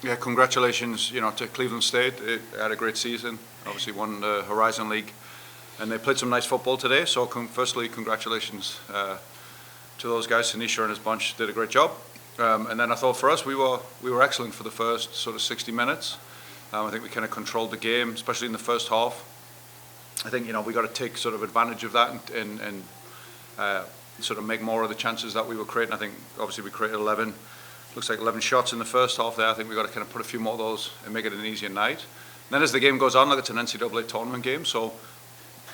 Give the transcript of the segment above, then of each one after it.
Yeah, congratulations, to Cleveland State. It had a great season. Obviously won the Horizon League, and they played some nice football today. So, firstly, congratulations to those guys. Tanisha and his bunch did a great job. And then I thought for us, we were excellent for the first sort of 60 minutes. I think we kind of controlled the game, especially in the first half. I think we got to take sort of advantage of that and sort of make more of the chances that we were creating. I think obviously we created 11. Looks like 11 shots in the first half there. I think we've got to kind of put a few more of those and make it an easier night. And then as the game goes on, like it's an NCAA tournament game, so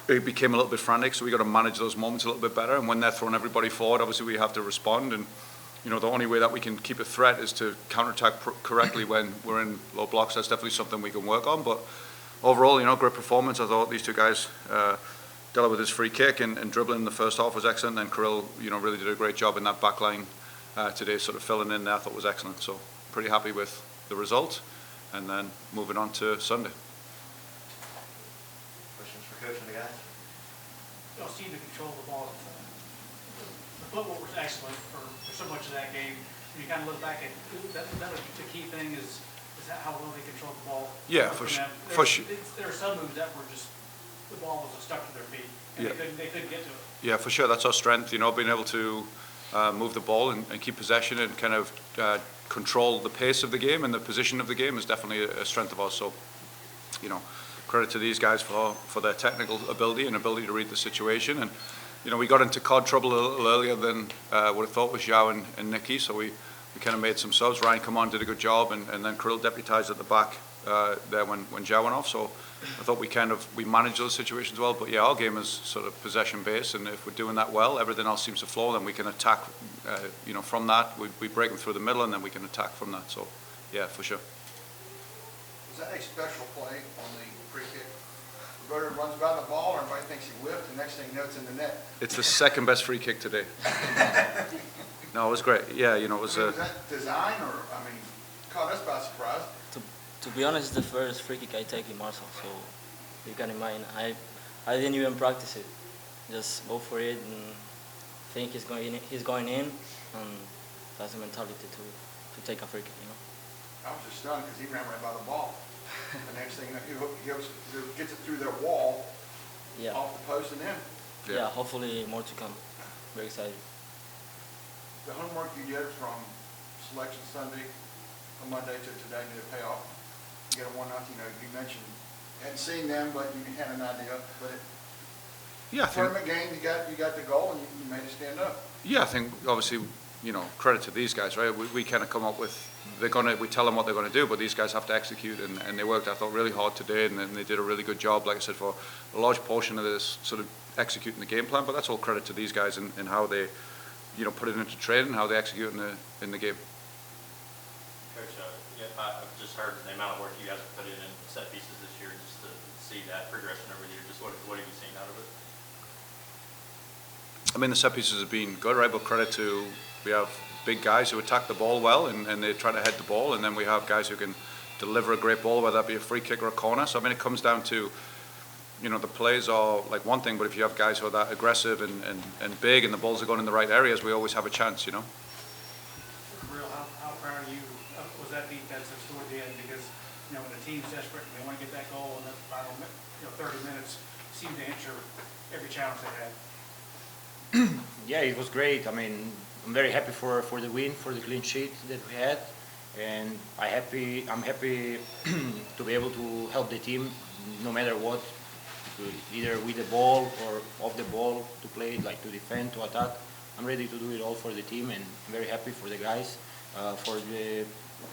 it became a little bit frantic, so we got to manage those moments a little bit better. And when they're throwing everybody forward, obviously we have to respond. And the only way that we can keep a threat is to counterattack correctly when we're in low blocks. That's definitely something we can work on. But overall, great performance. I thought these two guys, Della with his free kick and dribbling in the first half was excellent. And Kirill, really did a great job in that back line. Today, sort of filling in there, I thought was excellent. So pretty happy with the result, and then moving on to Sunday. Questions for Coach and the guys? Y'all seem to control the ball. The football was excellent for so much of that game. When you kind of look back at that was the key thing is how well they controlled the ball. Yeah, for sure. There are some moves that were just the ball was stuck to their feet, and yeah. they couldn't get to it. Yeah, for sure. That's our strength. Being able to move the ball and keep possession and kind of control the pace of the game and the position of the game is definitely a strength of ours. So, credit to these guys for their technical ability and ability to read the situation. And, we got into cod trouble a little earlier than what I thought was Zhao and Nikki. So we kind of made some subs. Ryan come on, did a good job, and then Kirill deputized at the back there when Zhao went off. So I thought we managed those situations well. But yeah, our game is sort of possession based, and if we're doing that well, everything else seems to flow. Then we can attack, from that. We break them through the middle, and then we can attack from that. So yeah, for sure. Was that a special play on the free kick? The Vibora runs by the ball, everybody thinks he whipped, and next thing you know, it's in the net. It's the second best free kick today. No, it was great. Yeah, it was. Was that design, or caught us by surprise? To be honest, it's the first free kick I take in Marshall, so you can imagine. I didn't even practice it. Just go for it and think he's going in, and that's the mentality to take a free kick. I was just stunned because he ran right by the ball. The next thing he gets it through their wall, Yeah. off the post and in. Yeah, hopefully more to come. Very excited. The homework you did from selection Sunday from Monday to today, did it pay off? You got a 1-0. You mentioned you hadn't seen them, but you had an idea. But Yeah, I think. tournament game, you got the goal and you made it stand up. Yeah, I think obviously, credit to these guys, right? We kind of come up with, we tell them what they're going to do, but these guys have to execute, and they worked, I thought, really hard today, and they did a really good job, like I said, for a large portion of this, sort of executing the game plan, but that's all credit to these guys and how they, put it into training, how they execute in the game. Coach, I've just heard the amount of work you guys have put in set pieces this year, just to see that progression over the year. Just what have you seen out of it? The set pieces have been good, right? But credit to, we have big guys who attack the ball well and they try to head the ball, and then we have guys who can deliver a great ball, whether that be a free kick or a corner. So it comes down to, the plays are like one thing, but if you have guys who are that aggressive and big and the balls are going in the right areas, we always have a chance, Kirill, how proud are you was that defense toward the end? Because when the team's desperate and they want to get that goal in the final 30 minutes, seem to answer every challenge they had. Yeah, it was great. I'm very happy for the win, for the clean sheet that we had, and I'm happy to be able to help the team no matter what, either with the ball or off the ball, to play, like to defend, to attack. I'm ready to do it all for the team, and I'm very happy for the guys.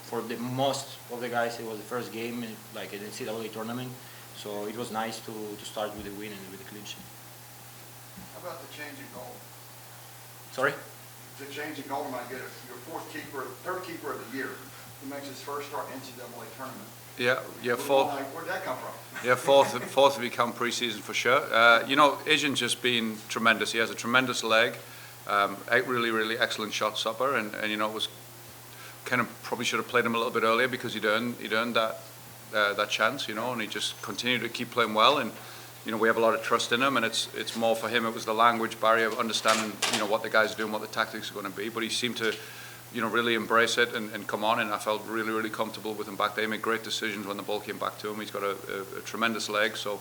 For the most of the guys, it was the first game in an NCAA tournament, so it was nice to start with the win and with the clean sheet. How about the change in goal? Sorry? The change in goal might get your third keeper of the year, who makes his first start NCAA tournament. Yeah, fourth. Where'd that come from? Yeah, fourth to become preseason for sure. Asian's just been tremendous. He has a tremendous leg, really, really excellent shot stopper, and it was kind of probably should have played him a little bit earlier because he'd earned that chance, and he just continued to keep playing well, and we have a lot of trust in him, and it's more for him. It was the language barrier of understanding, what the guys are doing, what the tactics are going to be. But he seemed to really embrace it and come on, and I felt really, really comfortable with him back there. He made great decisions when the ball came back to him. He's got a tremendous leg, so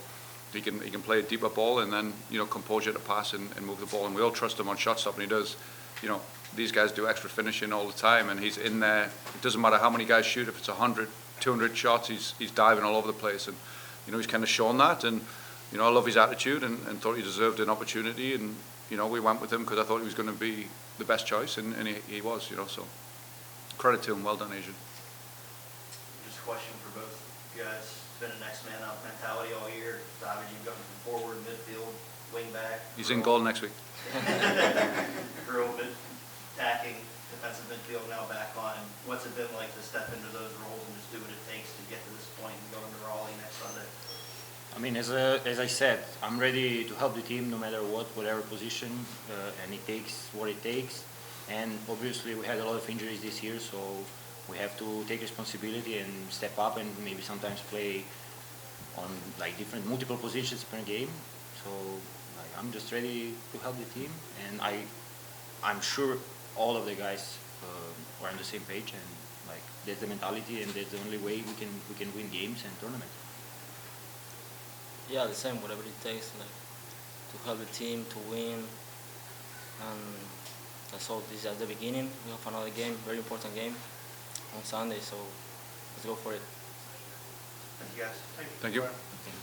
he can play a deeper ball and then, composure to pass and move the ball. And we all trust him on shot stop, and he does. These guys do extra finishing all the time, and he's in there. It doesn't matter how many guys shoot. If it's 100, 200 shots, he's diving all over the place. And, he's kind of shown that. And, I love his attitude and thought he deserved an opportunity. And, we went with him because I thought he was going to be the best choice, and he was, so credit to him. Well done, Asian. Just a question for both you guys. It's been a next man up mentality all year. David, you've gotten from forward, midfield, wing back. He's in goal next week. Kirill, attacking, defensive midfield, now back on. What's it been like to step into those roles and just do what it takes to get to this point and go into Raleigh next Sunday? I mean, as I said, I'm ready to help the team no matter what, whatever position, and it takes what it takes. And obviously we had a lot of injuries this year, so we have to take responsibility and step up and maybe sometimes play on like multiple positions per game. So I'm just ready to help the team, and I'm sure all of the guys are on the same page, and like that's the mentality, and that's the only way we can win games and tournaments. Yeah, the same, whatever it takes, like to help the team to win. And that's all. This is at the beginning. We have another game, very important game on Sunday, so let's go for it. Thank you guys. Thank you.